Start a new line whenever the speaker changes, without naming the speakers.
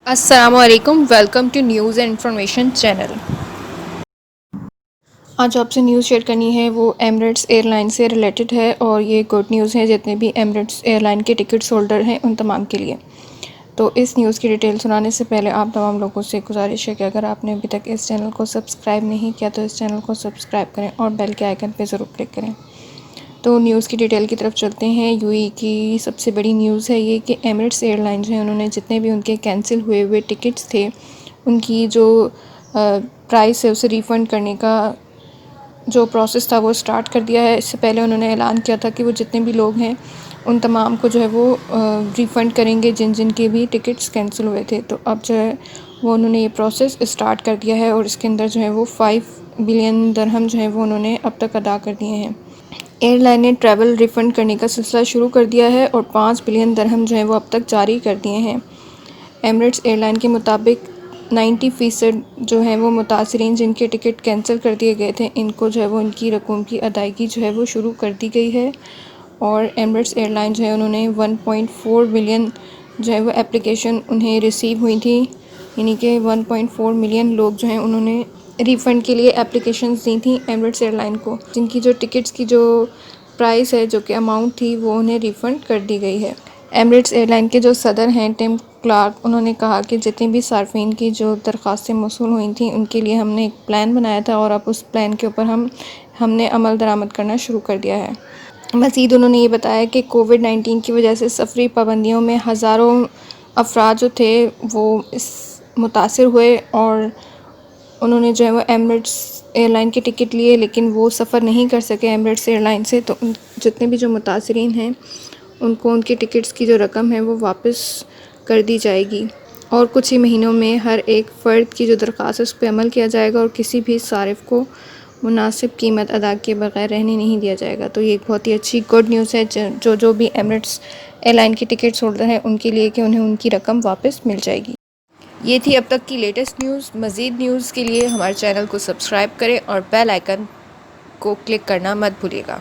السلام علیکم، welcome to news and information channel. آج آپ سے نیوز شیئر کرنی ہے وہ ایمریٹس ایئر لائن سے ریلیٹڈ ہے، اور یہ گڈ نیوز ہے جتنے بھی ایمریٹس ایئر لائن کے ٹکٹس ہولڈر ہیں ان تمام کے لیے۔ تو اس نیوز کی ڈیٹیل سنانے سے پہلے آپ تمام لوگوں سے گزارش ہے کہ اگر آپ نے ابھی تک اس چینل کو سبسکرائب نہیں کیا تو اس چینل کو سبسکرائب کریں اور بیل کے آئیکن پہ ضرور کلک کریں۔ تو نیوز کی ڈیٹیل کی طرف چلتے ہیں۔ یو اے کی سب سے بڑی نیوز ہے یہ کہ ایمریٹس ایئر لائن جو ہے انہوں نے جتنے بھی ان کے کینسل ہوئے ٹکٹس تھے ان کی جو پرائس ہے اسے ریفنڈ کرنے کا جو پروسیس تھا وہ سٹارٹ کر دیا ہے۔ اس سے پہلے انہوں نے اعلان کیا تھا کہ وہ جتنے بھی لوگ ہیں ان تمام کو جو ہے وہ ریفنڈ کریں گے جن کے بھی ٹکٹس کینسل ہوئے تھے۔ تو اب جو ہے وہ انہوں نے یہ پروسیس اسٹارٹ کر دیا ہے، اور اس کے اندر جو ہے وہ 5 بلین درہم جو ہے وہ انہوں نے اب تک ادا کر دیے ہیں۔ ایئر لائن نے ٹریول ریفنڈ کرنے کا سلسلہ شروع کر دیا ہے اور 5 بلین درہم جو ہیں وہ اب تک جاری کر دیے ہیں۔ ایمریٹس ایئر لائن کے مطابق 90% جو ہیں وہ متاثرین جن کے ٹکٹ کینسل کر دیے گئے تھے ان کو جو ہے وہ ان کی رقم کی ادائیگی جو ہے وہ شروع کر دی گئی ہے، اور ایمریٹس ایئر لائن جو ہے انہوں نے 1.4 ملین جو ہے وہ اپلیکیشن انہیں ریسیو ہوئی تھی، یعنی کہ 1.4 ملین لوگ جو ہیں انہوں نے ریفنڈ کے لیے اپلیکیشنز دی تھیں ایمریٹس ایئر لائن کو، جن کی جو ٹکٹس کی جو پرائس ہے جو کہ اماؤنٹ تھی وہ انہیں ریفنڈ کر دی گئی ہے۔ ایمریٹس ایئر لائن کے جو صدر ہیں ٹم کلارک، انہوں نے کہا کہ جتنے بھی صارفین کی جو درخواستیں موصول ہوئی تھیں ان کے لیے ہم نے ایک پلان بنایا تھا، اور اب اس پلان کے اوپر ہم نے عمل درآمد کرنا شروع کر دیا ہے۔ مزید انہوں نے یہ بتایا کہ کووڈ-19 کی وجہ سے سفری پابندیوں میں ہزاروں افراد جو تھے وہ متاثر ہوئے، اور انہوں نے جو ہے وہ ایمریٹس ایئر لائن کے ٹکٹ لیے لیکن وہ سفر نہیں کر سکے ایمریٹس ایئر لائن سے، تو جتنے بھی جو متاثرین ہیں ان کو ان کے ٹکٹس کی جو رقم ہے وہ واپس کر دی جائے گی، اور کچھ ہی مہینوں میں ہر ایک فرد کی جو درخواست ہے اس پہ عمل کیا جائے گا، اور کسی بھی صارف کو مناسب قیمت ادا کیے بغیر رہنے نہیں دیا جائے گا۔ تو یہ ایک بہت ہی اچھی گڈ نیوز ہے جو بھی ایمریٹس ایئر لائن کے ٹکٹس ہولڈر ہیں ان کے لیے، کہ انہیں ان کی رقم واپس مل جائے گی۔ یہ تھی اب تک کی لیٹسٹ نیوز۔ مزید نیوز کے لیے ہمارے چینل کو سبسکرائب کریں اور بیل آئیکن کو کلک کرنا مت بھولیے گا۔